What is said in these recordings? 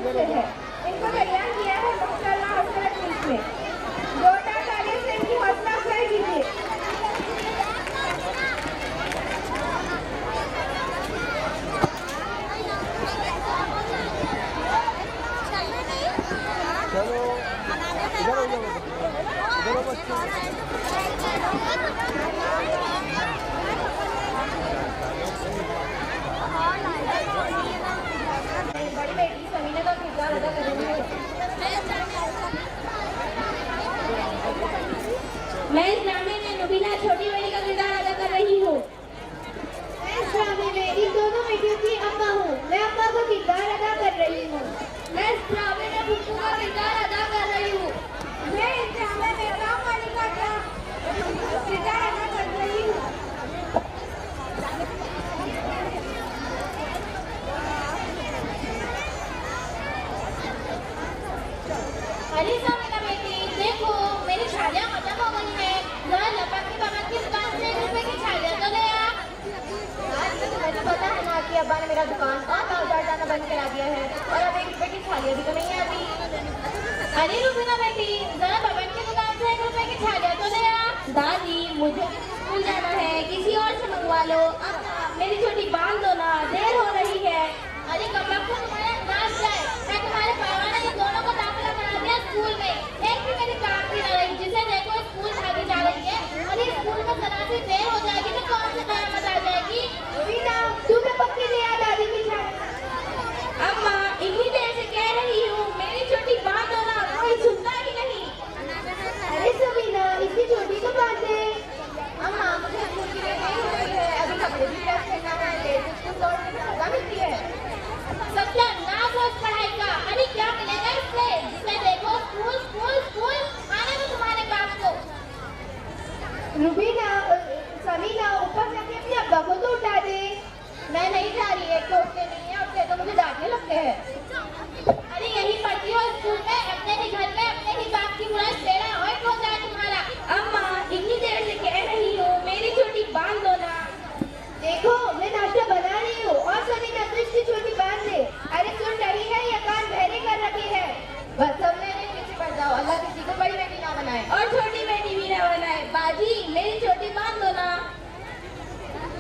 अच्छे हैं। इनको तैयार किया है माशाअल्लाह हौसला टीम में। जोरदार तालियों से इनकी हौसला अफजाई कीजिए। बड़ी बेटी समीना का किरदार अदा कर रही है। मैं इस ड्रामे में नुबीना छोटी बेटी का किरदार अदा कर रही हूँ। मैं इस ड्रामे में इन दोनों बेटियों की अम्मा हूँ। मैं अम्मा का किरदार अदा कर रही हूँ। मैं इस ड्रामे में बुप्पू का किरदार अदा कर रही हूँ। मैं इस ड्रामे में काम वाली का किरदार अदा कर रही हूँ। अरे समीना बेटी देखो मेरी छालियाँ खत्म हो गई है। जरा लपक की बमक की दुकान से 1 रुपए की छालियाँ तो ले आ। तुम्हें तो पता है ना कि अब्बा ने मेरा दुकान और बाजार जाना बंद करा दिया है और अब 1 रुपए की छालियाँ भी तो नहीं आती। अरे रुबीना बेटी जरा बबन की दुकान से 1 रुपए की छालियाँ तो ले आ। दादी मुझे स्कूल जाना है, किसी और से मंगवा लो। अब मेरी छोटी बांध दो ना, देर हो रही है। अरे कमला को तुम्हारा नाच जाए। मैं तुम्हारे पापा ने इन दोनों को दाखिला करा दिया स्कूल में। एक भी मेरी काम की ना रही, जिसे देखो स्कूल भागी जा रही है। अरे स्कूल में जरा सी देर हो जाएगी तो कौन सी कयामत आ जाएगी। वीना तू भी पक्की ले आ दादी की छालियाँ। अम्मा इतनी देर से कह रही हूँ मेरी छोटी बांध दो ना, कोई सुनता ही नहीं। अरे समीना इतनी छोटी तो बात है। अम्मा मुझे स्कूल की देर नहीं हो रही है, अभी कपड़े भी प्रेस करना है, लेट स्कूल लौटने की सजा मिलती है। सत्यानाश हो इस पढ़ाई का। अरे क्या मिलेगा इससे? जिसे देखो स्कूल स्कूल स्कूल। आने दो तुम्हारे बाप को। रुबीना समीना ऊपर जाके अपने अब्बा को तो उठा दे। मैं नहीं जा रही है, उठते नहीं है, उठते तो मुझे डांटने लगते हैं। अरे यही पढ़ती हो स्कूल में, अपने ही घर में अपने ही बाप की बुराई तेरा और हो जाए तुम्हारा। अम्मा इतनी देर से कह रही हूँ मेरी छोटी बांध दो ना। देखो मैं नाश्ता बना रही हूँ और समीना तो इसकी छोटी बात दे। अरे सुन रही है या कान बहरे कर रखे है। बस सब मेरे पीछे पड़ जाओ, अल्लाह किसी को बड़ी बेटी ना बनाए और छोटी बेटी भी ना बनाए। बाजी मेरी छोटी बांध दो ना।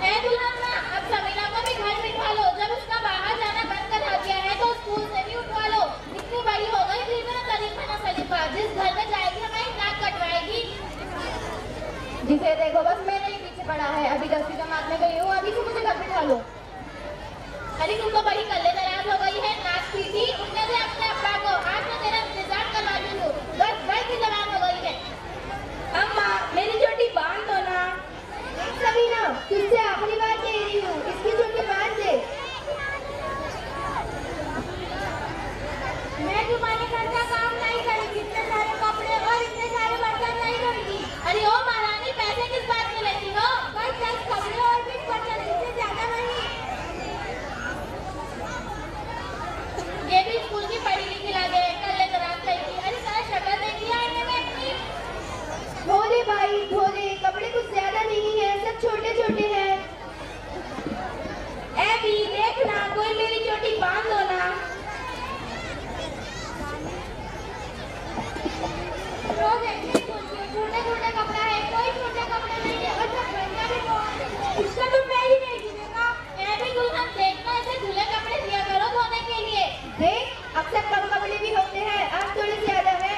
ऐ दुल्हन अब समीना को भी घर बिठा लो। जब उसका बाहर जाना बंद करा दिया है तो स्कूल से भी उठवा लो। इतनी बड़ी हो गई फिर भी ना तरीफा ना सलीफा। जिस घर में जाएगी हमारी नाक कटवाएगी। जिसे देखो बस मेरे ही पीछे पड़ा है। अभी 10वीं जमात में गई हूँ, अभी से मुझे घर बिठा लो। अरे तुमको बड़ी कल्ले दराज हो गई है, नाच पीटी उठने दे अपने अब्बा को। आज तो तेरा इंतजार करवा दूँ। बस बड़ी की जवान हो गई है। अम्मा मेरी छोटी बांध दो ना। समीना तुझसे आखिरी बार कह रही हूँ, इसकी छोटी बात दे। मैं तुम्हारे घर का काम नहीं करूँगी, इतने सारे कपड़े और इतने सारे बर्तन नहीं करूँगी। अरे ओ महारानी पैसे किस बात में लेती हो? बस 10 कपड़े और 20 बर्तन, इससे ज्यादा नहीं। ये भी स्कूल की पढ़ी लिखी लगे, कल्ले दराज कहीं। अरे सारा शक्ल देखी आईने में अपनी। धोले भाई धोले, कपड़े कुछ ज्यादा नहीं है, सब छोटे छोटे हैं। ऐबी देखना कोई मेरी चोटी बांध दो ना। रोज ऐसे ही बोलती हूँ, छोटे छोटे कपड़ा है, कोई छोटे कपड़े नहीं है और सब बढ़िया भी बहुत है। इसका तो मैं ही नहीं गिनेगा। ऐबी दुल्हन देखना ऐसे धुले कपड़े दिया करो धोने के लिए। देख अक्सर कम कपड़े भी होते हैं, आज थोड़े ज्यादा है।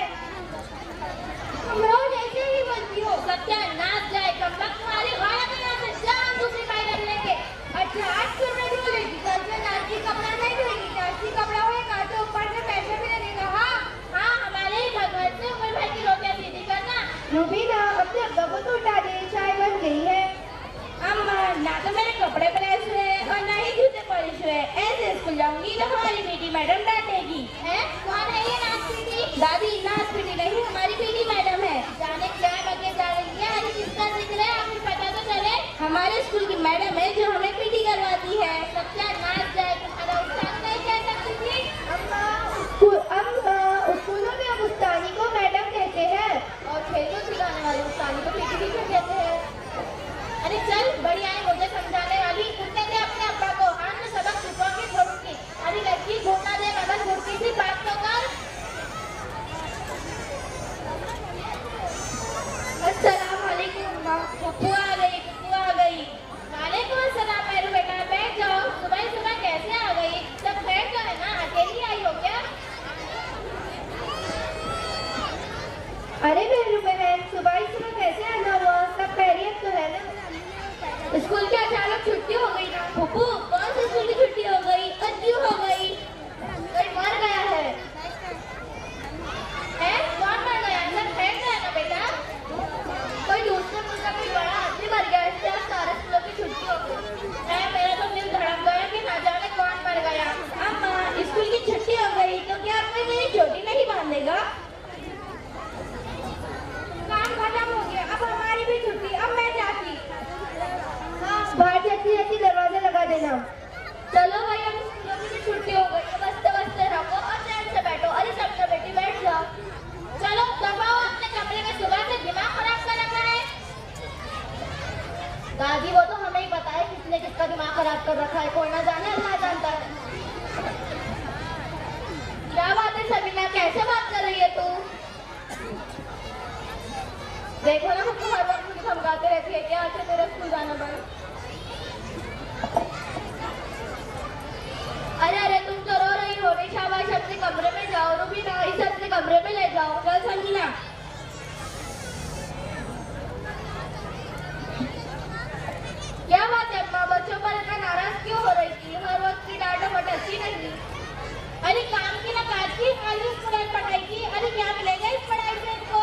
तुम रोज ऐसे ही बोलती हो। सत्यानाश जाए कमला तुम्हारी। और अगर यहाँ से जान दूसरी बाई रख लेंगे। अच्छा आज फिर मैं धो लेगी, कल से नाची कपड़ा नहीं धोएगी। नाची कपड़ा होएगा तो ऊपर से पैसे भी लगेगा। हाँ हाँ हमारे ही घर से उम्र भर की रोटियां सीधी करना। रुबीना अपने अब्बा को तो उठा दे, चाय बन गई है। अम्मा ना तो मेरे कपड़े प्रेस हुए और ना ही जूते पॉलिश हुए। ऐसे स्कूल जाऊंगी तो हमारी पीटी मैडम डांटेगी। हैं? कौन है ये नाच पीटी? दादी नाच पीटी नहीं, हमारी पीटी मैडम है। जाने क्या बगे जा रही है, अरे किसका जिक्र है, आपको पता तो चले। हमारे स्कूल की मैडम है जो हमें पीटी करवाती है। सत्यानाश जाए तुम्हारा। उस्ताद नहीं कह सकती थी। अम्मा स्कूलों में अब उस्तानी को मैडम कहते हैं और खेलों सिखाने वाले उस्तानी को पीटी टीचर कहते हैं। अरे चल बढ़िया है मुझे समझाने वाली। उठने दे अपने अब्बा को, आज मैं सबक छुपा के छोड़ूंगी। अरे लड़की घूमना दे मगर घुड़की सी चोटी नहीं बांधेगा? काम खत्म हो गया, अब हमारी भी छुट्टी, अब मैं जाती। हाँ, बाहर जाती जाती दरवाजा लगा देना। चलो भाई, अब स्कूलों की भी छुट्टी हो गई, बसते बसते रखो और चैन से बैठो। अरे सबका बेटी बैठ जाओ। चलो दबाओ अपने कमरे में, सुबह से दिमाग खराब कर रखा है। दादी वो तो हमें ही पता है किसने किसका दिमाग खराब कर रखा है, कोई ना जाने अल्लाह जानता है। क्या बात है सबीना, कैसे बात कर रही है तू? देखो ना, मुझको हर वक्त मुझे धमकाते रहती है कि आज से मेरा स्कूल जाना बंद। अरे अरे तुम तो रो रही हो, नहीं शाबाश, अपने कमरे में जाओ। रुबीना इसे अपने कमरे में ले जाओ। चल संगीना। क्या बात है अम्मा, बच्चों पर इतना नाराज क्यों हो रही थी? हर वक्त की डांट अच्छी नहीं। अरे काम की ना काज की, खाली पढ़ाई की। अरे क्या मिलेगा इस पढ़ाई से इनको?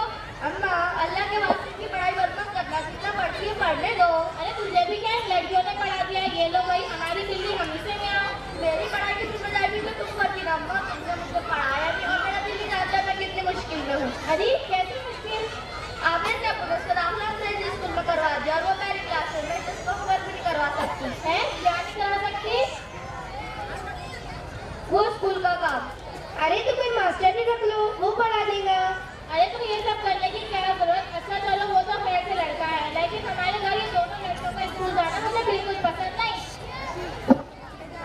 अम्मा अल्लाह के वास्ते की पढ़ाई बर्बाद करना, कितना पढ़ती है पढ़ने दो। अरे तुझे भी क्या लड़कियों ने पढ़ा दिया? ये लो भाई हमारी दिल्ली, हम इसे में आओ। मेरी पढ़ाई की जिम्मेदारी तो तुम करती ना अम्मा, तुमने मुझे पढ़ाया नहीं और मेरा दिल्ली जाता है, मैं कितनी मुश्किल में हूँ। अरे कैसी मुश्किल? आपने क्या बोला, उसका दाखिला हमने स्कूल में करवा दिया और वो मेरी क्लास में, मैं इसको वर्क भी नहीं करवा सकती है। क्या नहीं करवा सकती? वो स्कूल का काम। अरे तो कोई मास्टर भी रख लो, वो पढ़ा देगा। अरे तो ये सब करने की क्या जरूरत? अच्छा चलो वो तो खैर से लड़का है, लेकिन हमारे घर ये दोनों लड़कों को स्कूल जाना मुझे बिल्कुल पसंद नहीं।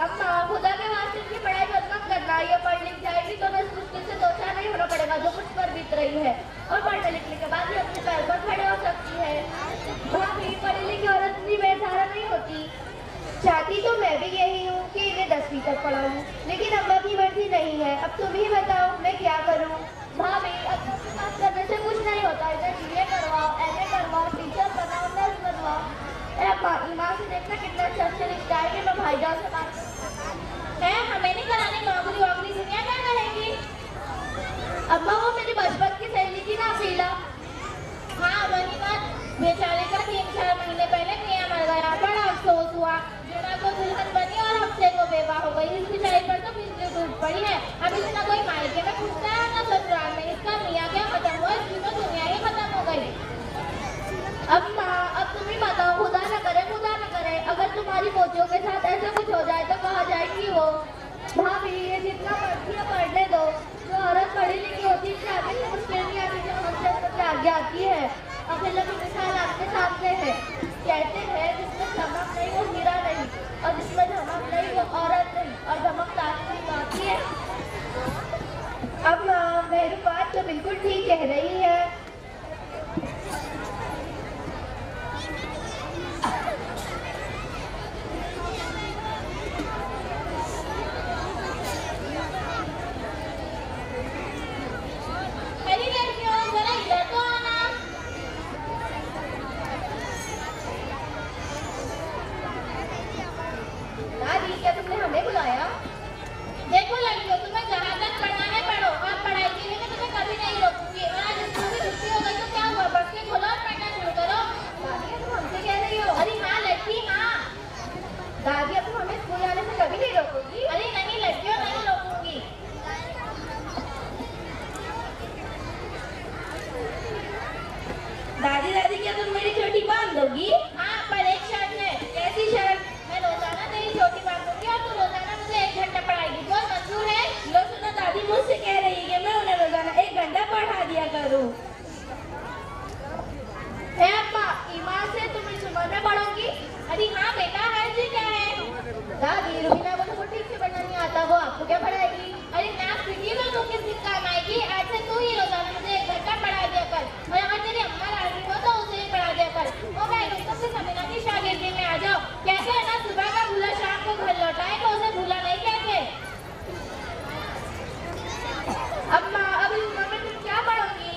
अम्मा खुदा के वास्ते की पढ़ाई बंद मत करना, ये पढ़ लिख जाएगी तो मैं मुश्किल से 2 साल नहीं होना पड़ेगा जो कुछ पर बीत रही है, और पढ़ने लिखने के बाद ही अपने पैर पर खड़े हो सकती है। भाभी पढ़ी लिखी औरत इतनी बेसहारा नहीं होती। चाहती तो मैं भी यही हूँ कि इन्हें 10वीं तक पढ़ाऊँ, लेकिन अम्मा की मर्जी नहीं है। अब तुम ही बताओ मैं क्या करूँ? भाभी अब बात करने से कुछ नहीं होता, इधर BA करवाओ, MA करवाओ, टीचर बनाओ, नर्स बनवाओ। ईमान से देखना कितना अच्छा अच्छा रिश्ता है कि मैं भाईजान से बात है, हमें नहीं करानी नौकरी वोकरी, दुनिया क्या करेगी? अम्मा वो मेरी बचपन की सहेली थी ना अफीला। हाँ वही बात, बेचारे का 3-4 महीने पहले मियाँ मर गया, बड़ा अफसोस हुआ। जुड़ा को दुल्हन बनी और हफ्ते को बेवा हो गई। इस बेचारी पर तो बिजली टूट पड़ी है। अब इसे ना कोई मायके में पूछता है ना ससुराल में। इसका मियाँ क्या खत्म हुआ, इसकी तो दुनिया ही खत्म हो गई। अम्मा अब तुम ही बताओ, खुदा न करे अगर तुम्हारी पोतियों के साथ ऐसा कुछ हो जाए तो कहाँ जाएगी वो? भाभी ये जितना पढ़ती है पढ़ने दो, जो औरत पढ़ी लिखी होती है आगे से मुश्किल नहीं आती, जो हमसे आगे आती है। अकेला की मिसाल आपके सामने है। कहते हैं जिसमें चमक नहीं वो हीरा नहीं, और जिसमें धमक नहीं वो औरत नहीं, और धमक ताकत बाकी है। अब मेरी बात तो बिल्कुल ठीक कह रही है। मेरी लड़कियों जरा इधर तो आना। दादी क्या तुमने हमें बुलाया? देखो लड़कियों, तुम्हें जहाँ तक पढ़ना है पढ़ो, और पढ़ाई के लिए मैं तुम्हें कभी नहीं रोकूंगी। और आज स्कूल की छुट्टी हो गई तो क्या हुआ, बस के खोलो और पढ़ना शुरू करो। दादी तुम हमसे कह रही हो? अरे हाँ लड़की हाँ। दादी अब तुम हमें स्कूल जाने से कभी नहीं रोकोगी? अरे नहीं लड़कियों, नहीं रोकूंगी। दादी क्या तुम मेरी चोटी बांध दोगी? हाँ पर एक शर्त है। कैसी शर्त? मैं रोजाना तेरी छोटी बांधूंगी और तू रोजाना मुझे 1 घंटा पढ़ाएगी। बोल मंजूर है? लो सुनो, दादी मुझसे कह रही है कि मैं उन्हें रोजाना 1 घंटा पढ़ा दिया करूँ। है अम्मा, ईमान से तुम इस उम्र में पढ़ोगी? अरे हाँ बेटा, है जी क्या है? दादी रुबीना को तो ठीक से पढ़ना नहीं आता, वो आपको क्या पढ़ाएगी? अरे मैं सीधी तो तू किस दिन काम आएगी? आज से तू ही रोजाना मुझे 1 घंटा पढ़ा दिया कर, और अगर तेरी अम्मा राजी हो तो उसे ही पढ़ा दिया कर। ओ मैं तुमसे समीना की शागिर्दी में आ जाओ। कहते हैं ना सुबह का भूला शाम को घर लौटाए, तो उसे भूला नहीं कहते। अम्मा अब इस उम्र में तुम क्या पढ़ोगी?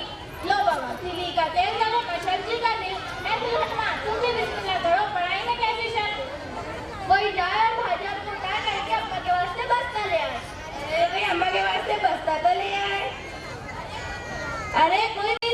लो बाबा, सिली का तेल डालो, मैं सब्जी का दिल, मैं दुल्हनमा, तुम भी बिस्मिल्लाह करो। पढ़ाई में कैसी शर्त? कोई जाए और भाईजान को उठा करके अम्मा के वास्ते बस्ता ले आए। अरे भाई अम्मा के वास्ते बस्ता तो ले आए। अरे कोई